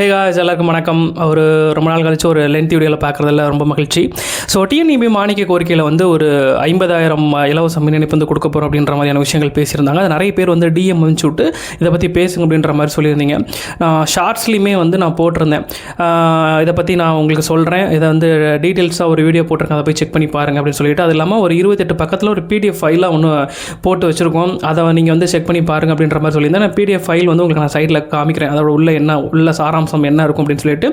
Hey guys, எல்லாருக்கும் வணக்கம். ரொம்ப நாள் கழிச்சு ஒரு லென்த் வீடியோவில் பார்க்குறதில்ல ரொம்ப மகிழ்ச்சி. ஸோ டிஎன்இபி மானிய கோரிக்கையில் ஒரு 50,000 இலவச மின் இணைப்பு கொடுக்க போகிறோம் அப்படின்ற மாதிரியான விஷயங்கள் பேசியிருந்தாங்க. அது நிறைய பேர் டிஎம் அனுப்பிச்சு விட்டு இதை பற்றி பேசுங்க அப்படின்ற மாதிரி சொல்லியிருந்தீங்க. நான் ஷார்ட்ஸ்லையுமே நான் போட்டிருந்தேன். இதை பற்றி நான் உங்களுக்கு சொல்கிறேன். இதை டீட்டெயில்ஸாக ஒரு வீடியோ போட்டிருக்கேன், அதை போய் செக் பண்ணி பாருங்கள் அப்படின்னு சொல்லிட்டு, அது இல்லாமல் ஒரு 28 பக்கத்தில் ஒரு பிடிஎஃப் ஃபைலாக ஒன்று போட்டு வச்சுருக்கோம். அதை நீங்கள் செக் பண்ணி பாருங்கள் அப்படின்ற மாதிரி சொல்லியிருந்தேன். நான் பிடிஎஃப் ஃபைல் உங்களுக்கு நான் சைடில் காமிக்கிறேன். அதோட உள்ள சாராம்சம் என்ன இருக்கும் அப்படின்னு சொல்லிட்டு,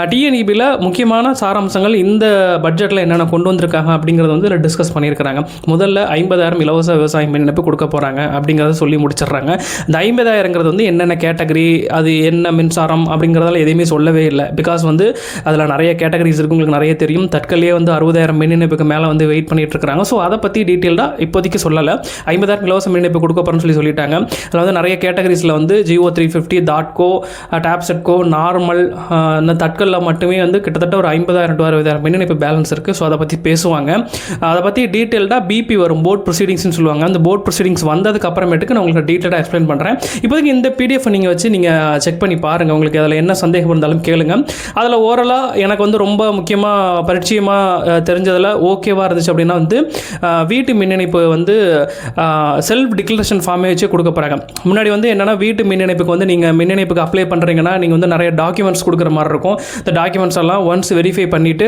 டிஎன்இபியில் முக்கியமான சாராம்சங்கள் இந்த பட்ஜெட்டில் என்னென்ன கொண்டு வந்திருக்காங்க அப்படிங்கிறத இதில் டிஸ்கஸ் பண்ணியிருக்கிறாங்க. முதல்ல 50,000 இலவச விவசாய மின் இணைப்பு கொடுக்க போகிறாங்க அப்படிங்கிறத சொல்லி முடிச்சிடுறாங்க. இந்த 50,000ங்கிறது என்னென்ன கேட்டகரி, அது என்ன மின்சாரம் அப்படிங்கிறதால எதையுமே சொல்லவே இல்லை. பிகாஸ் அதில் நிறைய கேட்டகரிஸ் இருக்குது, உங்களுக்கு நிறைய தெரியும். தற்கொலையே 60,000 மின் இணைப்புக்கு மேலே வெயிட் பண்ணிட்டு இருக்காங்க. ஸோ அதை பற்றி டீட்டெயில்டாக இப்போதைக்கு சொல்லலை. 50,000 இலவச மின் இணைப்பு கொடுக்க போகிறோன்னு சொல்லிட்டாங்க. அதில் நிறைய கேட்டகரிஸில் ஜியோ 350, டாட்கோ, டாப்செட்கோ, நார்மல், இந்த தட்கலில் மட்டுமே கிட்டத்தட்ட ஒரு 50,000 to 60,000 மின் இணைப்பு பேலன்ஸ் இருக்குது. ஸோ அதை பற்றி பேசுவாங்க. அதை பற்றி டீட்டெயில்டாக பிபி வரும், போர்ட் ப்ரொசீடிங்ஸ்னு சொல்லுவாங்க. அந்த போர்ட் ப்ரொசீடிங்ஸ் வந்ததுக்கு அப்புறமேட்டுக்கு நான் உங்களுக்கு டீட்டெயிலாக எக்ஸ்பிளைன் பண்ணுறேன். இப்போதைக்கு இந்த பிடிஎஃப் நீங்கள் செக் பண்ணி பாருங்கள். உங்களுக்கு அதில் என்ன சந்தேகம் இருந்தாலும் கேளுங்க. அதில் ஓரலாக எனக்கு ரொம்ப முக்கியமாக பரிச்சயமாக தெரிஞ்சதில் ஓகேவாக இருந்துச்சு அப்படின்னா வீட்டு மின் இணைப்பு செல்ஃப் டிக்ளரேஷன் ஃபார்மே வச்சு கொடுக்க போகிறாங்க. முன்னாடி என்னென்னா, வீட்டு மின் இணைப்புக்கு நீங்கள் மின் இணைப்புக்கு அப்ளை பண்ணுறீங்கன்னா நீங்கள் நிறைய டாக்குமெண்ட்ஸ் கொடுக்குற மாதிரி இருக்கும். இந்த டாக்குமெண்ட்ஸ் எல்லாம் ஒன்ஸ் வெரிஃபை பண்ணிவிட்டு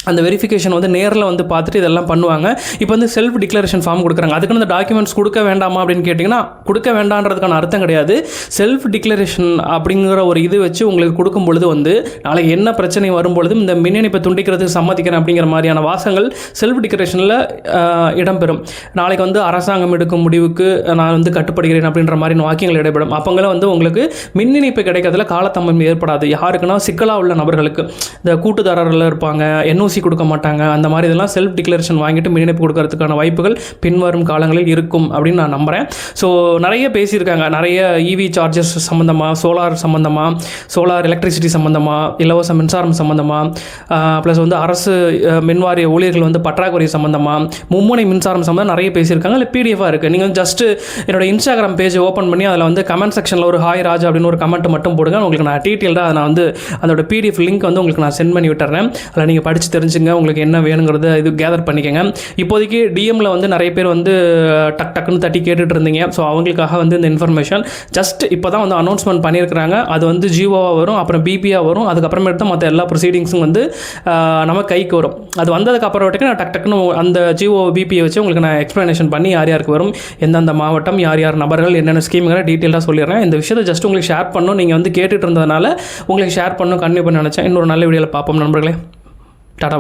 அந்த வெரிஃபிகேஷன் நேரில் பார்த்துட்டு இதெல்லாம் பண்ணுவாங்க. இப்போ செல்ஃப் டிக்ளரேஷன் ஃபார்ம் கொடுக்குறாங்க. அதுக்கு அந்த டாக்குமெண்ட்ஸ் கொடுக்க வேண்டாமா அப்படின்னு கேட்டிங்கன்னா, கொடுக்க வேண்டான்றதுக்கான அர்த்தம் கிடையாது. செல்ஃப் டிக்ளரேஷன் அப்படிங்கிற ஒரு இது வச்சு உங்களுக்கு கொடுக்கும் பொழுது நாளைக்கு என்ன பிரச்சனை வரும்பொழுதும் இந்த மின் இணைப்பை துண்டிக்கிறதுக்கு சம்மதிக்கிறேன் அப்படிங்கிற மாதிரியான வாசங்கள் செல்ஃப் டிக்ளரேஷனில் இடம்பெறும். நாளைக்கு அரசாங்கம் எடுக்கும் முடிவுக்கு நான் கட்டுப்படுகிறேன் அப்படின்ற மாதிரி வாக்கியங்கள் இடம்பெறும். அப்போங்களாம் உங்களுக்கு மின் இணைப்பு கிடைக்கிறதுல காலதாமதம் ஏற்படாது. யாருக்குன்னா சிக்கலாக உள்ள நபர்களுக்கு, இந்த கூட்டுதாரர்கள் இருப்பாங்க, என்ஓசி கொடுக்க மாட்டாங்க, அந்த மாதிரி இதெல்லாம் செல்ஃப் டிக்ளரேஷன் வாங்கிட்டு மின் இணைப்பு கொடுக்கறதுக்கான வாய்ப்புகள் பின்வரும் காலங்களில் இருக்கும் அப்படின்னு நான் நம்புகிறேன். ஸோ நிறைய பேசியிருக்காங்க. நிறைய இவி சார்ஜஸ் சம்மந்தமாக, சோலார் எலக்ட்ரிசிட்டி சம்மந்தமாக, இலவச மின்சாரம் சம்மந்தமாக, ப்ளஸ் அரசு மின்வாரிய ஊழியர்கள் பற்றாக்குறை சம்மந்தமாக, மும்முனை மின்சாரம் சம்மந்தம் நிறைய பேசியிருக்காங்க. அதில் பிடிஎஃபாக இருக்குது. நீங்கள் ஜஸ்ட்டு என்னோட இன்ஸ்டாகிராம் பேஜ் ஓப்பன் பண்ணி அதில் கமெண்ட் செக்ஷனில் ஒரு ஹாய் ராஜ் அப்படின்னு ஒரு கமெண்ட் மட்டும் போடுங்க. உங்களுக்கு நான் டீட்டெயில்டாக அதை நான் அதோட பிடிஎஃப் லிங்க் உங்களுக்கு நான் சென்ட் பண்ணி விட்டுறேன். அதில் நீங்கள் படித்து தெரிஞ்சுங்க, உங்களுக்கு என்ன வேணுங்கிறத இது கேதர் பண்ணிக்கங்க. இப்போதைக்கு டிஎம்மில் நிறைய பேர் டக்குன்னு தட்டி கேட்டுட்டு இருந்தீங்க. ஸோ அவங்களுக்காக இந்த இன்ஃபர்மேஷன் ஜஸ்ட் இப்போ தான் அனௌன்ஸ்மெண்ட் பண்ணியிருக்கிறாங்க. அது ஜியோவாக வரும், அப்புறம் பிபியாக வரும். அதுக்கப்புறமேட்டு தான் மற்ற எல்லா ப்ரொசீடிங்ஸும் நம்ம கைக்கு வரும். அது வந்ததுக்கு அப்புறமேட்டுக்கு நான் டக்குன்னு அந்த ஜியோ பிபியை வச்சு உங்களுக்கு நான் எக்ஸ்ப்ளனேஷன் பண்ணி யார் யாருக்கு வரும், எந்தெந்த மாவட்டம், யார் யார் நபர்கள், என்னென்ன ஸ்கீம்களை டீட்டெயிலாக சொல்லிடுறேன். இந்த விஷயத்தை ஜஸ்ட் உங்களுக்கு ஷேர் பண்ணணும். நீங்கள் கேட்டுட்டு இருந்ததுனால உங்களுக்கு ஷேர் பண்ணணும், கண்டிப்பாக நினச்சேன். இன்னொரு நல்ல வீடியோவில் பார்ப்போம் நண்பர்களே.